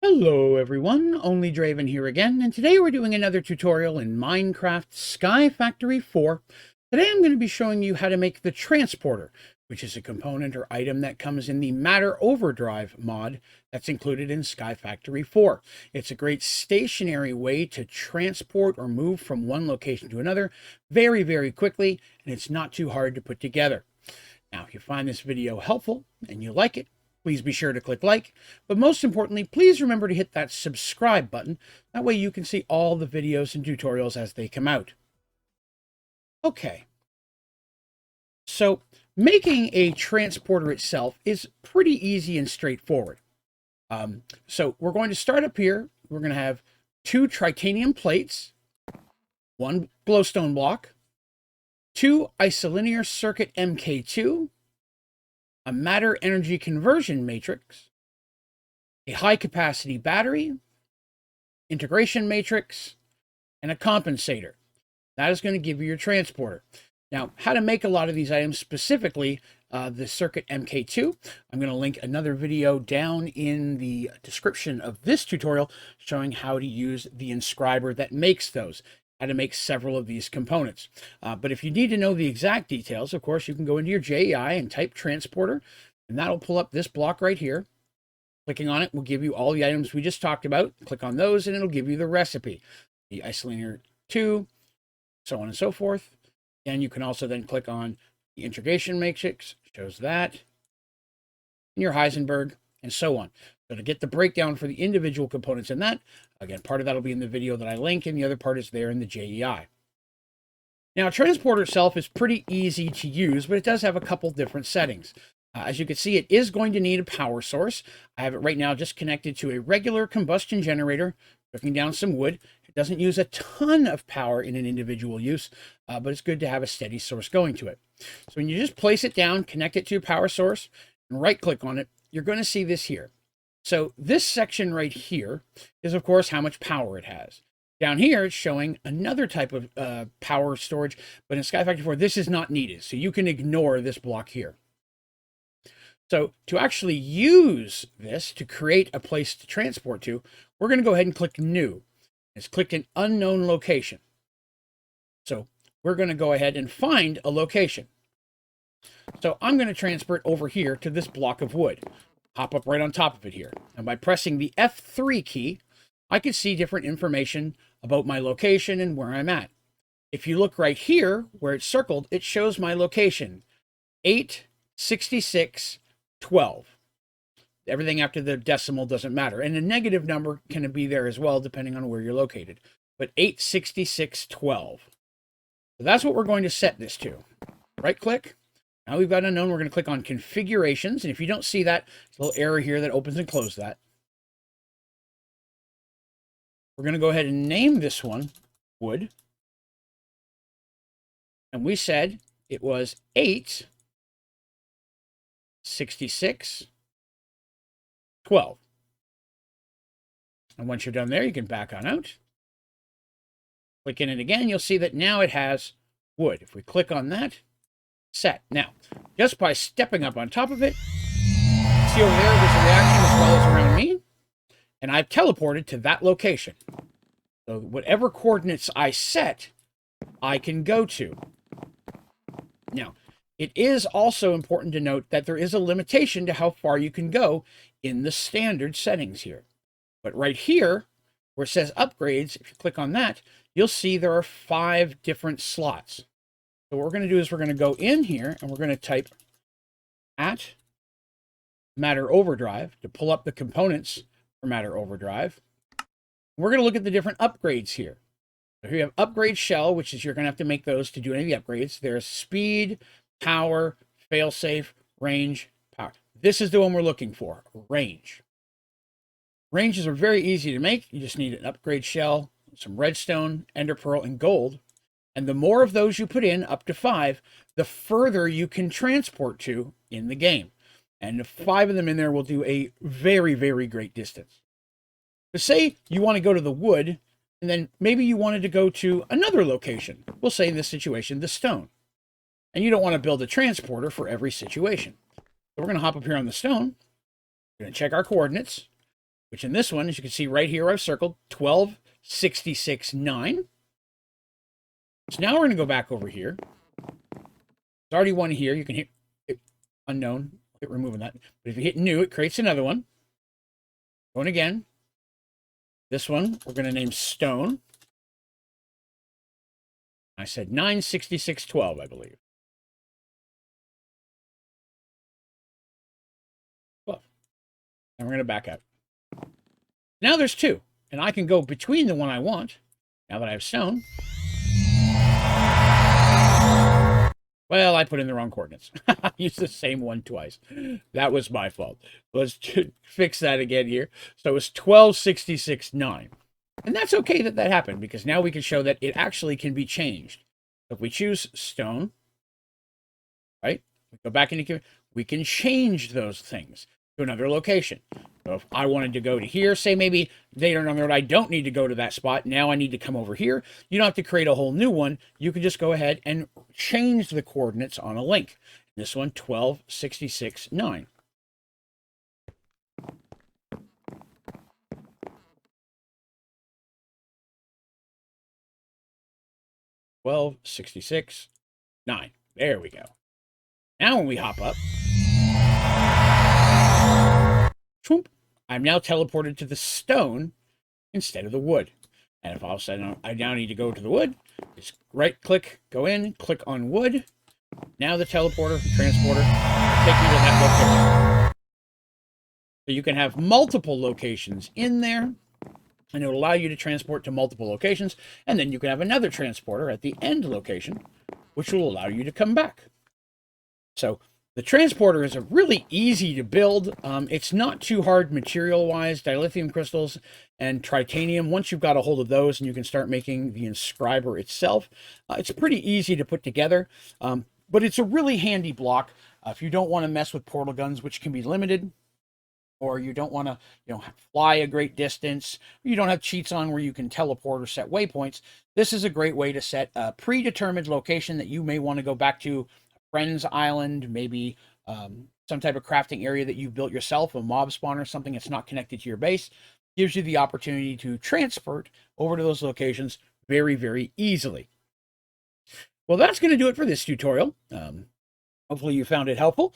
Hello everyone, Onlydraven here again, and today we're doing another tutorial in Minecraft Sky Factory 4. Today I'm going to be showing you how to make the transporter, which is a component or item that comes in the Matter Overdrive mod that's included in Sky Factory 4. It's a great stationary way to transport or move from one location to another very, very quickly, and it's not too hard to put together. Now, if you find this video helpful and you like it, please be sure to click like, but most importantly, please remember to hit that subscribe button. That way you can see all the videos and tutorials as they come out. Okay, so making a transporter itself is pretty easy and straightforward. So we're going to start up here. We're going to have 2 titanium plates, 1 glowstone block, 2 isolinear circuit MK2, a matter energy conversion matrix, a high capacity battery, integration matrix, and a compensator. That is going to give you your transporter. Now, how to make a lot of these items, specifically the circuit MK2, I'm going to link another video down in the description of this tutorial showing how to use the inscriber that makes those, how to make several of these components. But if you need to know the exact details, of course, you can go into your JEI and type transporter, and that'll pull up this block right here. Clicking on it will give you all the items we just talked about. Click on those and it'll give you the recipe, the isolinear 2, so on and so forth. And you can also then click on the integration matrix, shows that, and your Heisenberg, and so on. So to get the breakdown for the individual components in that, again, part of that will be in the video that I link, and the other part is there in the JEI. Now, transporter itself is pretty easy to use, but it does have a couple different settings. As you can see, it is going to need a power source. I have it right now just connected to a regular combustion generator, cooking down some wood. It doesn't use a ton of power in an individual use, but it's good to have a steady source going to it. So when you just place it down, connect it to a power source, and right-click on it, you're going to see this here. So this section right here is, of course, how much power it has. Down here, it's showing another type of power storage, but in Sky Factory 4, this is not needed, so you can ignore this block here. So to actually use this to create a place to transport to, we're going to go ahead and click New. It's clicked an unknown location. So we're going to go ahead and find a location. So I'm going to transport over here to this block of wood. Hop up right on top of it here. And by pressing the F3 key, I can see different information about my location and where I'm at. If you look right here where it's circled, it shows my location, 866 12. Everything after the decimal doesn't matter. And a negative number can be there as well, depending on where you're located. But 866 12. So that's what we're going to set this to. Right click. Now we've got unknown. We're going to click on configurations. And if you don't see that, it's a little arrow here that opens and closes that. We're going to go ahead and name this one wood. And we said it was 866 12. And once you're done there, you can back on out. Click in it again, you'll see that now it has wood. If we click on that, set. Now, just by stepping up on top of it, see over there, there's a reaction as well as around me, and I've teleported to that location. So whatever coordinates I set, I can go to. Now, it is also important to note that there is a limitation to how far you can go in the standard settings here. But right here, where it says upgrades, if you click on that, you'll see there are 5 different slots. So what we're going to do is we're going to go in here and we're going to type at Matter Overdrive to pull up the components for Matter Overdrive. We're going to look at the different upgrades here. So here you have upgrade shell, which is you're going to have to make those to do any of the upgrades. There's speed, power, failsafe, range, power. This is the one we're looking for, range. Ranges are very easy to make. You just need an upgrade shell, some redstone, ender pearl, and gold. And the more of those you put in, up to 5, the further you can transport to in the game. And 5 of them in there will do a very, very great distance. But say you want to go to the wood, and then maybe you wanted to go to another location. We'll say in this situation, the stone. And you don't want to build a transporter for every situation. So we're going to hop up here on the stone. We're going to check our coordinates. which in this one, as you can see right here, I've circled 1266.9. So now we're going to go back over here. There's already one here. You can hit unknown, hit removing that. But if you hit new, it creates another one. Going again. This one, we're going to name Stone. I said 966.12, I believe. 12. And we're going to back up. Now there's two. And I can go between the one I want, now that I have Stone. Well, I put in the wrong coordinates. I used the same one twice. That was my fault. Let's fix that again here. So it's 1266.9. And that's okay that that happened, because now we can show that it actually can be changed. So if we choose Stone, right? We go back into, we can change those things to another location. So if I wanted to go to here, say maybe they don't know that I don't need to go to that spot. Now I need to come over here. You don't have to create a whole new one. You can just go ahead and change the coordinates on a link. This one, 1266.9. $12.66.9. There we go. Now when we hop up, I'm now teleported to the stone instead of the wood. And if all of a sudden I now need to go to the wood, just right click, go in, click on wood. Now the teleporter, transporter, take you to that location. So you can have multiple locations in there, and it will allow you to transport to multiple locations. And then you can have another transporter at the end location, which will allow you to come back. So the transporter is a really easy to build. It's not too hard material-wise. Dilithium crystals and titanium, once you've got a hold of those and you can start making the inscriber itself, it's pretty easy to put together. But it's a really handy block if you don't want to mess with portal guns, which can be limited, or you don't want to, fly a great distance, or you don't have cheats on where you can teleport or set waypoints. This is a great way to set a predetermined location that you may want to go back to. Friend's Island, maybe some type of crafting area that you've built yourself, a mob spawner, something that's not connected to your base, gives you the opportunity to transport over to those locations very, very easily. Well, that's going to do it for this tutorial. Hopefully you found it helpful.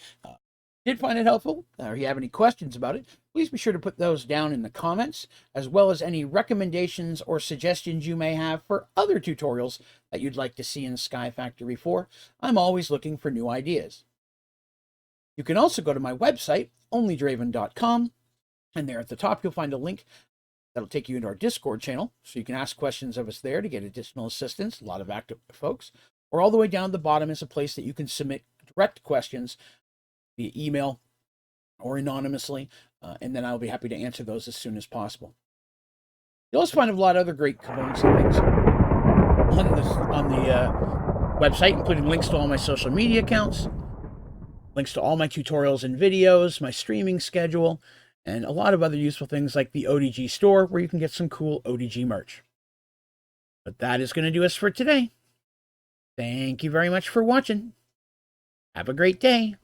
Did find it helpful, or you have any questions about it, please be sure to put those down in the comments, as well as any recommendations or suggestions you may have for other tutorials that you'd like to see in Sky Factory 4. I'm always looking for new ideas. You can also go to my website, OnlydravenGaming.com, and there at the top you'll find a link that'll take you into our Discord channel, so you can ask questions of us there to get additional assistance, a lot of active folks. Or all the way down at the bottom is a place that you can submit direct questions via email or anonymously, and then I'll be happy to answer those as soon as possible. You'll also find a lot of other great components and things on the website, including links to all my social media accounts, links to all my tutorials and videos, my streaming schedule, and a lot of other useful things like the ODG store, where you can get some cool ODG merch. But that is going to do us for today. Thank you very much for watching. Have a great day.